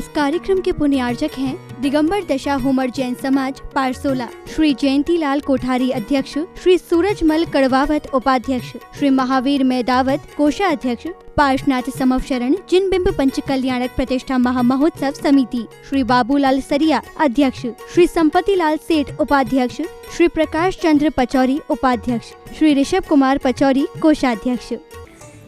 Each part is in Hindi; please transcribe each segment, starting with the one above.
इस कार्यक्रम के पुण्यार्चक हैं दिगंबर दशा हुमर जैन समाज पारसोला, श्री जयंती लाल कोठारी अध्यक्ष, श्री सूरजमल कड़वावत उपाध्यक्ष, श्री महावीर मेदावत कोषाध्यक्ष, पार्श्वनाथ समवशरण जिनबिंब पंच कल्याणक प्रतिष्ठा महामहोत्सव समिति, श्री बाबूलाल सरिया अध्यक्ष, श्री संपत्ति लाल सेठ उपाध्यक्ष, श्री प्रकाश चंद्र पचौरी उपाध्यक्ष, श्री ऋषभ कुमार पचौरी कोषाध्यक्ष।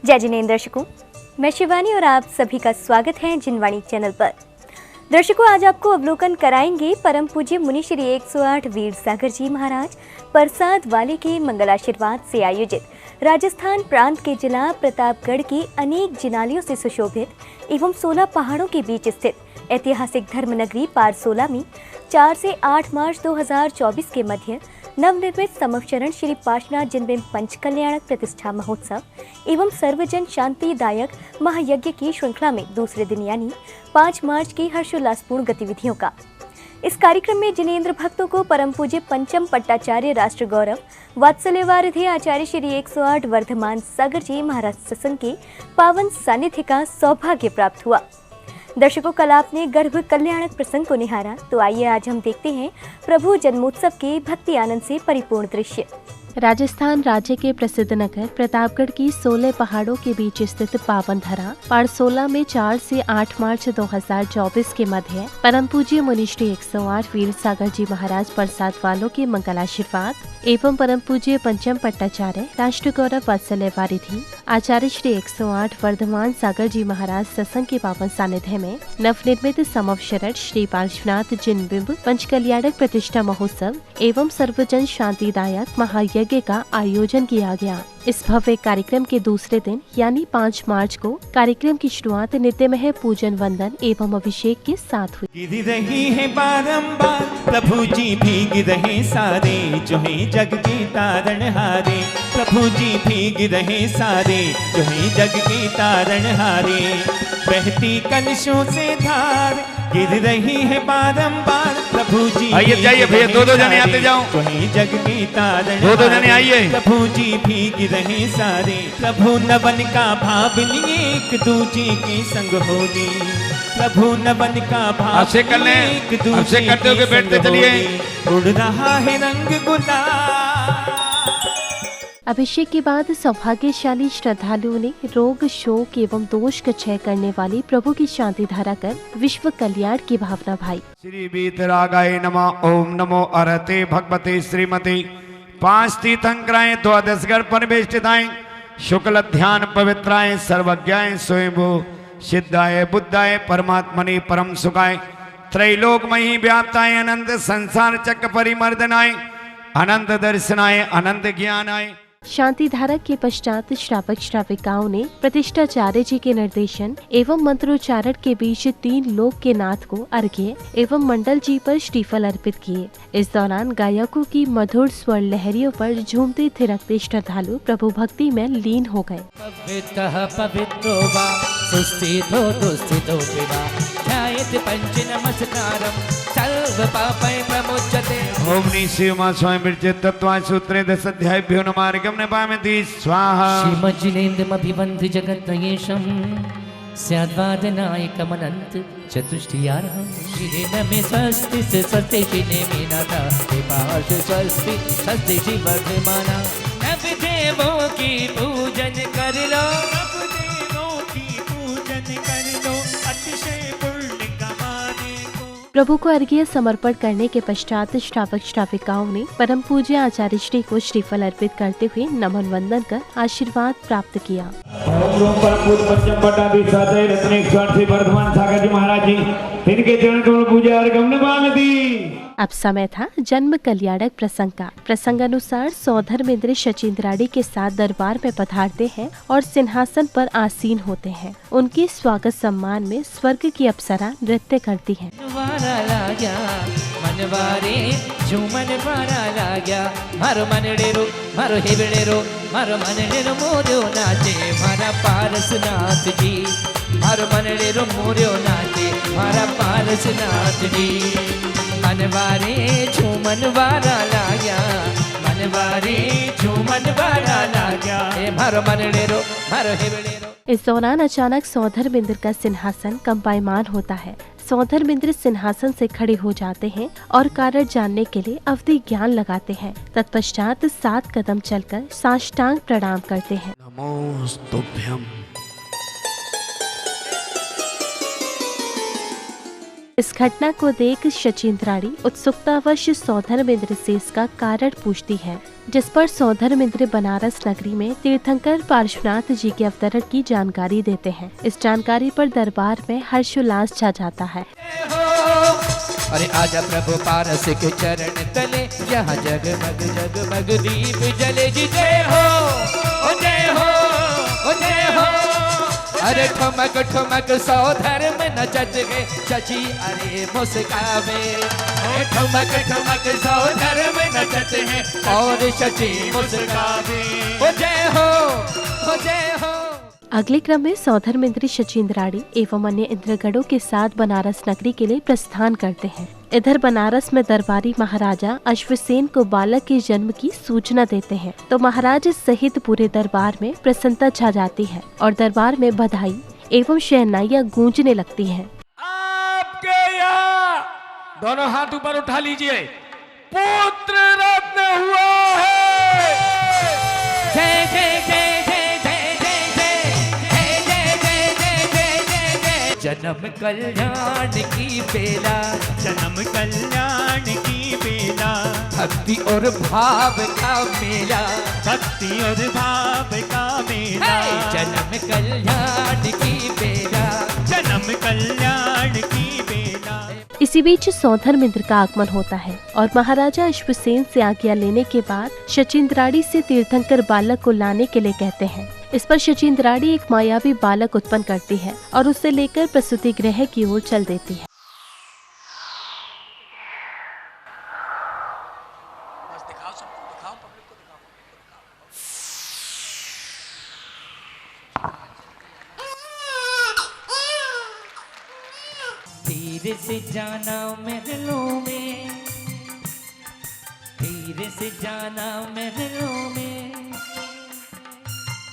जय जिनेंद्र दर्शकों, मैं शिवानी और आप सभी का स्वागत है जिनवाणी चैनल पर। दर्शकों, आज आपको अवलोकन कराएंगे परम पूज्य मुनि श्री 108 वीर सागर जी महाराज प्रसाद वाले के मंगलाशीर्वाद से आयोजित राजस्थान प्रांत के जिला प्रतापगढ़ की अनेक जिनालियों से सुशोभित एवं 16 पहाड़ों के बीच स्थित ऐतिहासिक धर्मनगरी पारसोला में 4 से 8 मार्च 2024 के मध्य नवनिर्मित समवशरण श्री पार्श्वनाथ जिनबिंब पंच कल्याणक प्रतिष्ठा महोत्सव एवं सर्वजन शांतिदायक महायज्ञ की श्रृंखला में दूसरे दिन यानी 5 मार्च की हर्षोल्लासपूर्ण गतिविधियों का। इस कार्यक्रम में जिनेंद्र भक्तों को परम पूज्य पंचम पट्टाचार्य राष्ट्र गौरव वात्सल्यवारिधि आचार्य श्री 108 वर्धमान सागर जी महाराज सत्संग के पावन सानिध्य का सौभाग्य प्राप्त हुआ। दर्शकों, कल आपने गर्भ कल्याणक प्रसंग को निहारा, तो आइए आज हम देखते हैं प्रभु जन्मोत्सव के भक्ति आनंद से परिपूर्ण दृश्य। राजस्थान राज्य के प्रसिद्ध नगर प्रतापगढ़ की 16 पहाड़ों के बीच स्थित पावन धरा पारसोला में 4 से 8 मार्च 2024 के मध्य परम पूज्य मुनि श्री 108 वीर सागर जी महाराज प्रसाद वालों के मंगलाशीर्वाद एवं परम पूज्य पंचम पट्टाचार्य राष्ट्र गौरव वात्सल्यवारिधि आचार्य श्री 108 वर्धमान सागर जी महाराज सत्संग के पावन सानिध्य में नवनिर्मित समवशरण श्री पार्श्वनाथ जिनबिंब पंच कल्याणक प्रतिष्ठा महोत्सव एवं सर्वजन शांतिदायक महायज्ञ का आयोजन किया गया। इस भव्य कार्यक्रम के दूसरे दिन यानी 5 मार्च को कार्यक्रम की शुरुआत नित्यमय पूजन वंदन एवं अभिषेक के साथ हुई। गिर रही है बारंबार प्रभु जी भीग रहे सारे, जो है जग के तारण हारे। प्रभु जी भीग रहे सारे, जो है जग के तारण हारे। बहती कलशों से धार गिर रही है बारंबार प्रभु जी। आइए जाइए भैया, दो जने आते जाओ। जो है जग के तारण, दो जने आइए। प्रभु जी भीग रहे सारे, प्रभु नवन का भाव लिए एक दूजे के संग होली। प्रभु नवन का भाव आपसे कर लें, एक दूजे आपसे करते हुए बैठते चलिए। उड़ रहा है रंग गुलाल। अभिषेक के बाद सौभाग्यशाली श्रद्धालुओं ने रोग शोक एवं दोष का क्षय करने वाली प्रभु की शांति धारा कर विश्व कल्याण की भावना भाई। श्री वीतरागाय नमः। ओम नमो अरहते भगवते श्रीमते। 5 तीर्थंकराय द्वादशगढ़ परिवेष्टिताय शुक्ल ध्यान पवित्राय सर्वज्ञाय स्वयंभू सिद्धाय बुद्धाय परमात्मने परम सुखाय त्रैलोकमयी व्याप्ताय अनंत संसार चक्र परिमर्दनाय अनंत दर्शनाय अनंत ज्ञानाय। शांति धारा के पश्चात श्रावक श्राविकाओं ने प्रतिष्ठाचार्य जी के निर्देशन एवं मंत्रोच्चारण के बीच 3 लोक के नाथ को अर्घ्य एवं मंडल जी पर श्रीफल अर्पित किए। इस दौरान गायकों की मधुर स्वर लहरियों पर झूमते थिरकते श्रद्धालु प्रभु भक्ति में लीन हो गए। ओम निशिमा स्वयं तत्वा सूत्रे 10 अध्यायभ्यो नमार्गम नपामिति स्वाहा। श्रीमज्जिनेन्द्रमभिवन्द जगद्दयेशं स्याद्वादनायकमनन्त चतुष्टयार्हं शिरेन मे स्वस्ति स्वस्ति शिने मे नाथा पार्श्व स्वस्ति स्वस्ति श्री वर्धमाना। नव देवों की पूजन कर लो, नव देवों की पूजन कर लो, अतिशय पुण्य कमाने को। प्रभु को अर्घ्य समर्पण करने के पश्चात श्रावक श्राविकाओं ने परम पूज्य आचार्य श्री को श्रीफल अर्पित करते हुए नमन वंदन कर आशीर्वाद प्राप्त किया। वर्धमान सागर जी महाराज जी, इनके चरण कमल पूजा अर्घ्यम नमामिति। अब समय था जन्म कल्याणक प्रसंग का। प्रसंग अनुसार सौधर्मेंद्र शचींद्राड़ी के साथ दरबार में पधारते हैं और सिंहासन पर आसीन होते हैं। उनके स्वागत सम्मान में स्वर्ग की अप्सरा नृत्य करती है। मारो मनडेरो मारो हेबड़ेरो मारो मनडेरो मोरो नाचे मारा पारसनाथ जी। मारो मनडेरो मोरो नाचे मारा पारसनाथ जी। मनवारे झूमन वारा लाग्या, मनवारे झूमन वारा लाग्या। मारो मनडेरो मारो हेबड़ेरो। इस दौरान अचानक सौधर्मेंद्र का सिंहासन कंपायमान होता है। सौधर्मेंद्र सिंहासन से खड़े हो जाते हैं और कारण जानने के लिए अवधि ज्ञान लगाते हैं। तत्पश्चात 7 कदम चलकर साष्टांग प्रणाम करते हैं। नमोस्तुभ्यं। इस घटना को देख शचीन्द्राणी उत्सुकतावश सौधर्मेंद्र से इसका कारण पूछती है, जिस पर सौधर्मेंद्र बनारस नगरी में तीर्थंकर पार्श्वनाथ जी के अवतरण की जानकारी देते हैं। इस जानकारी पर दरबार में हर्षोल्लास छा जाता है। अरे आजा प्रभु पारस के चरण तले, यहाँ जगमग जगमग दीप जले जी। जय हो, ओ जय हो, ओ जय हो। अरे ठुमक ठुमक सौधर्म नचत गए शची अरे मुस्कावे। ठुमक ठुमक सौधर्म नचत हैं और शची मुस्कावे। ओ जय हो, ओ जय हो। अगले क्रम में सौधर्मेंद्र शचीन्द्राणी एवं अन्य इंद्रगणों के साथ बनारस नगरी के लिए प्रस्थान करते हैं। इधर बनारस में दरबारी महाराजा अश्वसेन को बालक के जन्म की सूचना देते हैं, तो महाराज सहित पूरे दरबार में प्रसन्नता छा जाती है और दरबार में बधाई एवं शहनाइयां गूंजने लगती हैं। आपके यहाँ दोनों हाथ ऊपर उठा लीजिए, पुत्र रत्न हुआ है। जय जय जय जय जय जय जय जय जय जय जय जय। जन्म कल्याण की बेला, जन्म कल्याण की बेला, भक्ति और भाव का मेला, भक्ति और भाव का मेला। जन्म कल्याण की बेला, जन्म कल्याण की बेला। इसी बीच सौधर्मेंद्र का आगमन होता है और महाराजा अश्वसेन से आज्ञा लेने के बाद शचीन्द्राणी से तीर्थंकर बालक को लाने के लिए कहते हैं। इस पर शचीन्द्राणी एक मायावी बालक उत्पन्न करती है और उसे लेकर प्रसूति गृह की ओर चल देती है। धीरे से जाना महलों में, धीरे से जाना महलों में,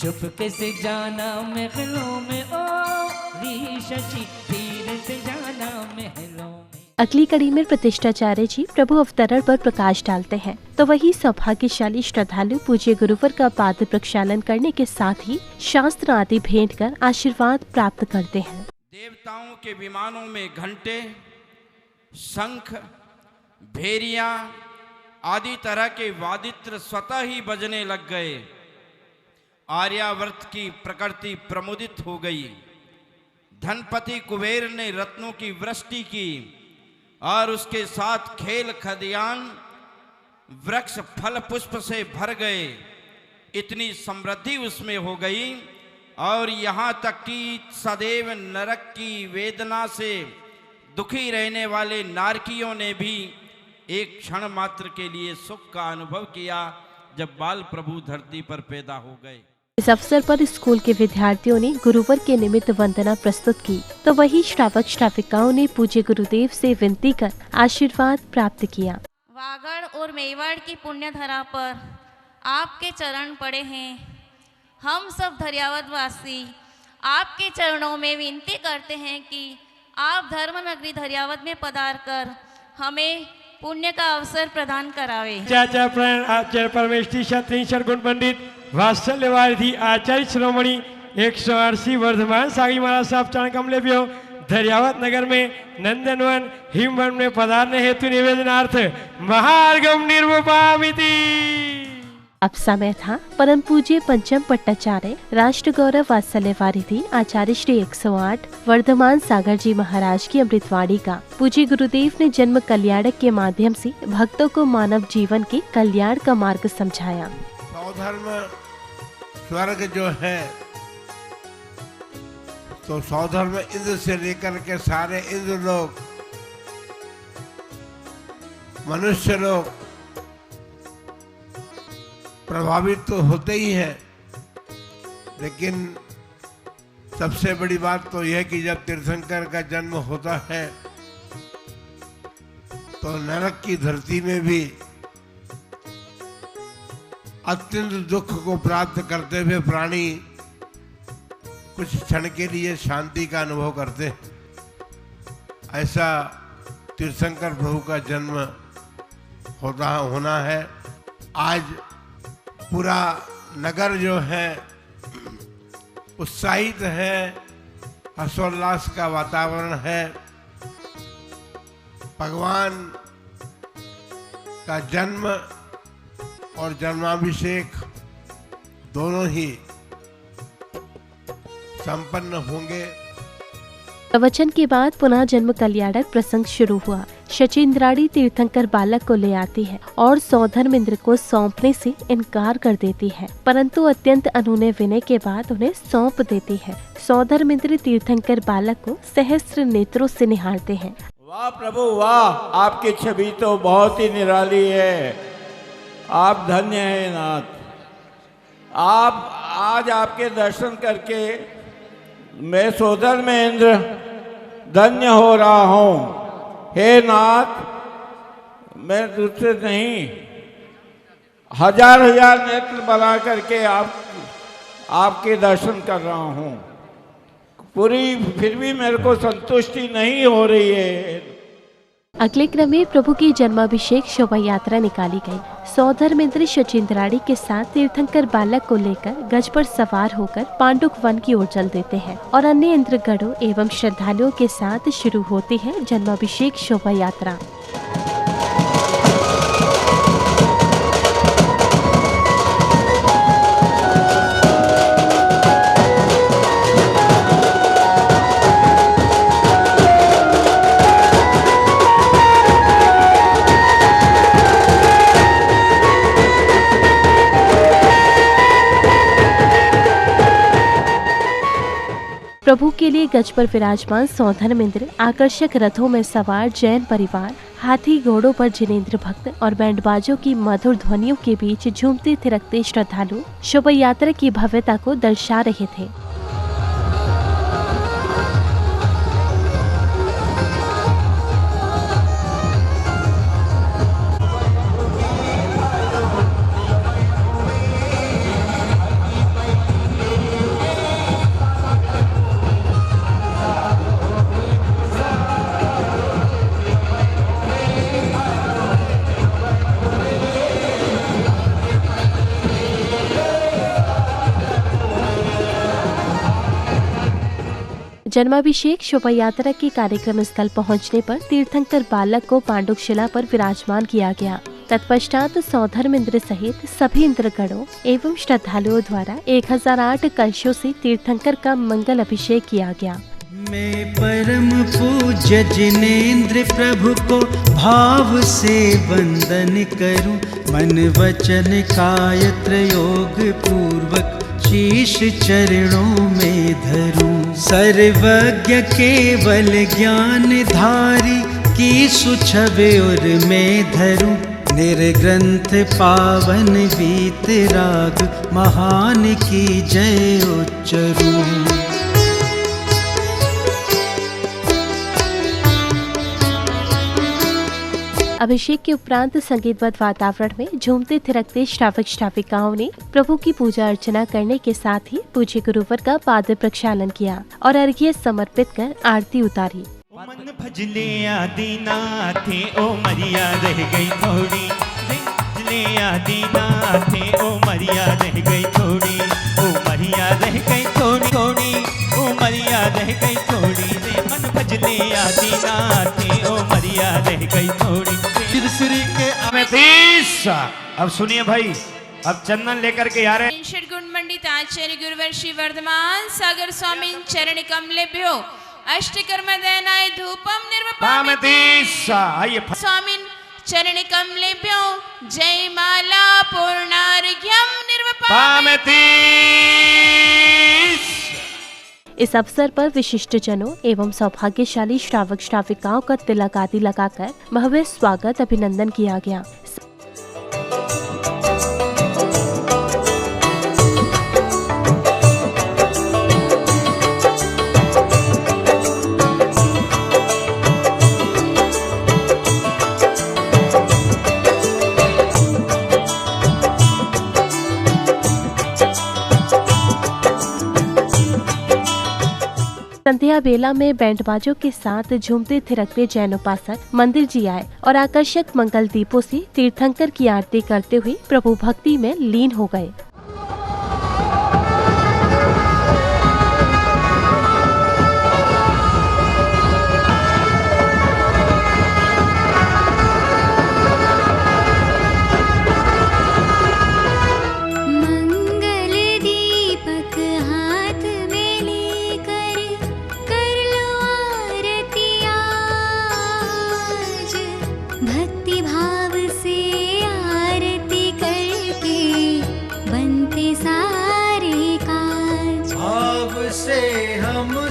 चुपके से जाना महलों में। ओ री शची, धीरे से जाना महलों में। अगली कड़ी में प्रतिष्ठाचार्य जी प्रभु अवतरण पर प्रकाश डालते हैं, तो वही सौभाग्यशाली श्रद्धालु पूज्य गुरुवर का पाद प्रक्षालन करने के साथ ही शास्त्र आदि भेंट कर आशीर्वाद प्राप्त करते हैं। देवताओं के विमानों में घंटे, शंख, भेरिया आदि तरह के वादित्र स्वतः ही बजने लग गए। आर्यावर्त की प्रकृति प्रमुदित हो गई। धनपति कुबेर ने रत्नों की वृष्टि की और उसके साथ खेल खदियान वृक्ष फल पुष्प से भर गए। इतनी समृद्धि उसमें हो गई और यहाँ तक कि सदैव नरक की वेदना से दुखी रहने वाले नारकियों ने भी एक क्षण मात्र के लिए सुख का अनुभव किया जब बाल प्रभु धरती पर पैदा हो गए। इस अवसर पर स्कूल के विद्यार्थियों ने गुरुवर के निमित्त वंदना प्रस्तुत की, तो वही श्रावक श्राविकाओं ने पूज्य गुरुदेव से विनती कर आशीर्वाद प्राप्त किया। वागड़ और मेवाड़ की पुण्य धरा पर आपके चरण पड़े हैं। हम सब धर्यावत वासी आपके चरणों में विनती करते हैं कि आप धर्म नगरी धर्यावत में पधार कर हमें पुण्य का अवसर प्रदान करावे। चाचा प्राण आचार्य परमेष्ठी क्षत्रिय सरगुण पंडित वात्सल्यवारिधि आचार्य श्रोमणी 180 वर्धमान सागी महाराज साहब चरण कमले भी धर्यावत नगर में नंदनवन हिमवन में पधारने हेतु निवेदनार्थ महार्घम निर्वपामिति। अब समय था परम पूज्य पंचम पट्टाचार्य राष्ट्र गौरव वात्सल्यवारिधि आचार्य श्री 108 वर्धमान सागर जी महाराज की अमृतवाणी का। पूज्य गुरुदेव ने जन्म कल्याणक के माध्यम से भक्तों को मानव जीवन के कल्याण का मार्ग समझाया। सौधर्म स्वर्ग जो है तो सौधर्म इंद्र से लेकर के सारे इंद्र लोग, मनुष्य लोग प्रभावित तो होते ही है, लेकिन सबसे बड़ी बात तो यह कि जब तीर्थंकर का जन्म होता है तो नरक की धरती में भी अत्यंत दुख को प्राप्त करते हुए प्राणी कुछ क्षण के लिए शांति का अनुभव करते हैं। ऐसा तीर्थंकर प्रभु का जन्म होना है। आज पूरा नगर जो है उत्साहित है, हर्षोल्लास का वातावरण है। भगवान का जन्म और जन्माभिषेक दोनों ही संपन्न होंगे। प्रवचन के बाद पुनः जन्म कल्याणक प्रसंग शुरू हुआ। शचीन्द्राणी तीर्थंकर बालक को ले आती है और सौधर्मेंद्र को सौंपने से इनकार कर देती है, परंतु अत्यंत अनूने विनय के बाद उन्हें सौंप देती है। सौधर्मेंद्र तीर्थंकर बालक को सहस्त्र नेत्रों से निहारते हैं। वाह प्रभु वाह, आपकी छवि तो बहुत ही निराली है। आप धन्य हैं नाथ। आप आज आपके दर्शन करके मैं सौधर्मेंद्र धन्य हो रहा हूँ। हे नाथ, मैं दूसरे नहीं, हजार हजार नेत्र बना करके आपके दर्शन कर रहा हूँ। फिर भी मेरे को संतुष्टि नहीं हो रही है। अगले क्रम में प्रभु की जन्माभिषेक शोभा यात्रा निकाली गई। सौधर्मेंद्र शचीन्द्राणी के साथ तीर्थंकर बालक को लेकर गज पर सवार होकर पांडुक वन की ओर चल देते हैं और अन्य इंद्रगणों एवं श्रद्धालुओं के साथ शुरू होती है जन्माभिषेक शोभा यात्रा। प्रभु के लिए गज पर विराजमान सौधर्मेंद्र, आकर्षक रथों में सवार जैन परिवार, हाथी घोड़ों पर जिनेंद्र भक्त और बैंडबाजों की मधुर ध्वनियों के बीच झूमते थिरकते श्रद्धालु शोभा यात्रा की भव्यता को दर्शा रहे थे। जन्माभिषेक शोभा यात्रा के कार्यक्रम स्थल पहुंचने पर तीर्थंकर बालक को पांडुक शिला पर विराजमान किया गया। तत्पश्चात सौधर्मेंद्र सहित सभी इंद्रगणों एवं श्रद्धालुओं द्वारा 1008 कलशों से तीर्थंकर का मंगल अभिषेक किया गया। मैं परम पूज्य जिनेंद्र प्रभु को भाव से वंदन करूं, मन वचन काय त्रयोग पूर्वक शीश चरणों में धरूं। सर्वज्ञ केवल ज्ञान धारी की सुछवे और मैं धरूं। निर्ग्रंथ पावन वीतराग महान की जय उच्चरूं। अभिषेक के उपरांत संगीतबद्ध वातावरण में झूमते थिरकते श्रावक श्राविकाओं ने प्रभु की पूजा अर्चना करने के साथ ही पूज्य गुरुवर का पाद प्रक्षालन किया और अर्घ्य समर्पित कर आरती उतारी। मन भजले आदिनाथे ओ मरिया रह गई थोड़ी, भजले आदिनाथे ओ मरिया रह गई थोड़ी, ओ मरिया रह गई थोड़ी थोड़ी, ओ मरिया रह गई थोड़ी रे। मन भजले आदिनाथे ओ मरिया रह गई थोड़ी। अब सुनिए भाई, अब चंदन लेकर के आ रहे हैं। षडगुण मंडित आचार्य गुरुवर श्री वर्धमान सागर स्वामी चरण कमलेभ्यो अष्टकर्म दयनाय धूपम निर्वपामि। आइए स्वामी चरण कमलेभ्यो जय माला पूर्णार्घ्यम निर्वपामि। इस अवसर पर विशिष्ट जनों एवं सौभाग्यशाली श्रावक श्राविकाओं का तिलक आदि लगाकर भव्य स्वागत अभिनंदन किया गया। संध्या बेला में बैंड बाजों के साथ झूमते थिरकते जैनोपासक मंदिर जी आए और आकर्षक मंगल दीपों से तीर्थंकर की आरती करते हुए प्रभु भक्ति में लीन हो गए।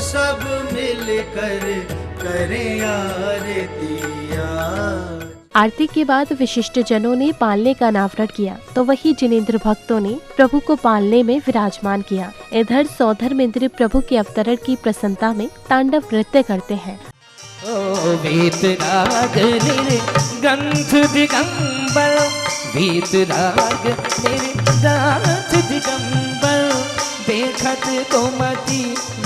सब मिलकर करें आरतियाँ। आरती के बाद विशिष्ट जनों ने पालने का अनावरण किया तो वही जिनेंद्र भक्तों ने प्रभु को पालने में विराजमान किया। इधर सौधर्मेंद्र प्रभु के अवतरण की प्रसन्नता में तांडव नृत्य करते हैं। वीतराग गंध दिगंबर, वीतराग गंध दिगंबर, देखत को मति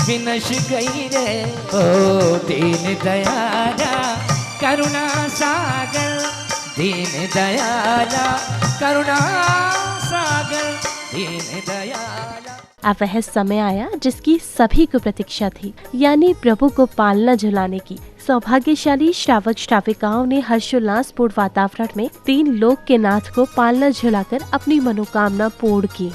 विनश गई रे। ओ दीन दयाला करुणा सागर, दीन दयाला करुणा सागर, दीन दयाला। अब वह समय आया जिसकी सभी को प्रतीक्षा थी, यानी प्रभु को पालना झुलाने की। सौभाग्यशाली श्रावक श्राविकाओं ने हर्षोल्लास पूर्ण वातावरण में 3 लोक के नाथ को पालना झुलाकर अपनी मनोकामना पूर्ण की।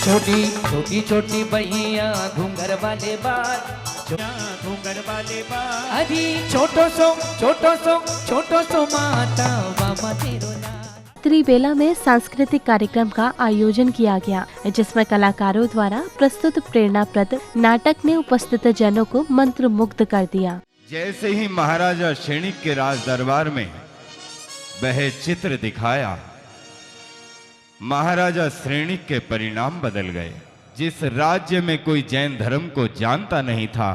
छोटी छोटी छोटी बहिया घूंगर वाले बाल, घूंगर वाले बाल, अरे छोटो सो माता बाबा तेरो लाल। त्रिबेला में सांस्कृतिक कार्यक्रम का आयोजन किया गया, जिसमें कलाकारों द्वारा प्रस्तुत प्रेरणाप्रद नाटक ने उपस्थित जनों को मंत्र मुग्ध कर दिया। जैसे ही महाराजा श्रेणिक के राज दरबार में वह चित्र दिखाया, महाराजा श्रेणिक के परिणाम बदल गए। जिस राज्य में कोई जैन धर्म को जानता नहीं था,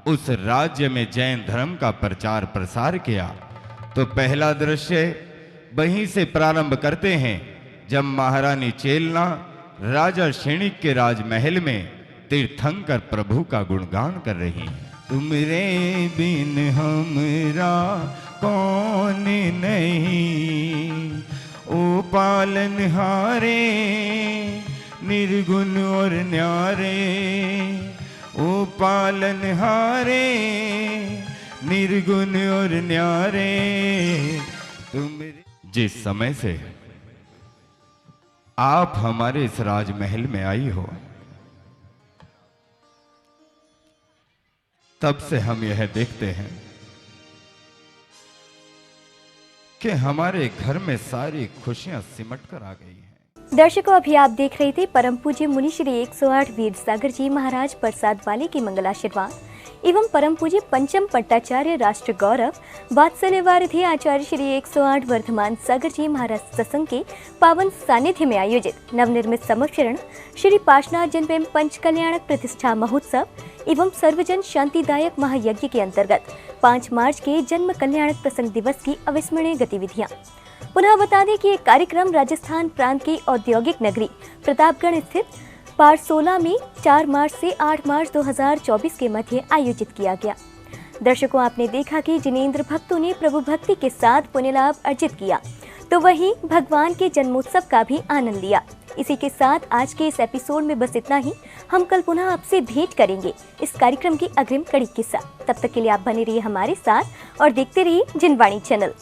उस राज्य में जैन धर्म का प्रचार प्रसार किया। तो पहला दृश्य वहीं से प्रारंभ करते हैं, जब महारानी चेलना राजा श्रेणिक के राजमहल में तीर्थंकर प्रभु का गुणगान कर रही है। तुमरे बिन हमरा कौन नहीं, ओ पालनहारे निर्गुण और न्यारे, ओ पालनहारे निर्गुण और न्यारे। तुम जिस समय से आप हमारे इस राजमहल में आई हो, तब से हम यह देखते हैं कि हमारे घर में सारी खुशियां सिमट कर आ गई हैं। दर्शकों, अभी आप देख रहे थे परम पूज्य मुनि श्री 108 वीर सागर जी महाराज प्रसाद वाले की मंगलाशीर्वाद एवं परम पूज्य पंचम पट्टाचार्य राष्ट्र गौरव वात्सल्य वारिधि आचार्य श्री 108 वर्धमान सागर जी महाराज सत्संग के पावन सानिध्य में आयोजित नवनिर्मित समक्षरण श्री पार्श्वनाथ जन्म पंच कल्याणक प्रतिष्ठा महोत्सव एवं सर्वजन शांतिदायक महायज्ञ के अंतर्गत 5 मार्च के जन्म कल्याणक प्रसंग दिवस की अविस्मरणीय गतिविधियां। पुनः बता दें कि ये कार्यक्रम राजस्थान प्रांत की औद्योगिक नगरी प्रतापगढ़ स्थित पारसोला में 4 मार्च से 8 मार्च 2024 के मध्य आयोजित किया गया। दर्शकों, आपने देखा कि जिनेंद्र भक्तों ने प्रभु भक्ति के साथ पुण्य लाभ अर्जित किया, तो वहीं भगवान के जन्मोत्सव का भी आनंद लिया। इसी के साथ आज के इस एपिसोड में बस इतना ही। हम कल पुनः आपसे भेंट करेंगे इस कार्यक्रम की अग्रिम कड़ी के साथ। तब तक के लिए आप बने रहिए हमारे साथ और देखते रहिए जिनवाणी चैनल।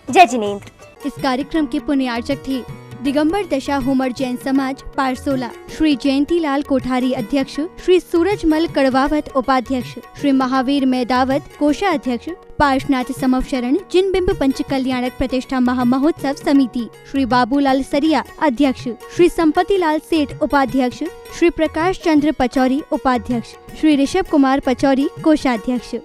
जय जिनेंद्र। इस कार्यक्रम के पुण्यार्चक थे दिगंबर दशा हुमर जैन समाज पारसोला, श्री जयंतीलाल कोठारी अध्यक्ष, श्री सूरजमल कड़वावत उपाध्यक्ष, श्री महावीर मेदावत कोषाध्यक्ष, पार्श्वनाथ समवशरण जिन बिंब पंच कल्याणक प्रतिष्ठा महामहोत्सव समिति, श्री बाबूलाल सरिया अध्यक्ष, श्री संपत्ति लाल सेठ उपाध्यक्ष, श्री प्रकाश चंद्र पचौरी उपाध्यक्ष, श्री ऋषभ कुमार पचौरी कोषाध्यक्ष।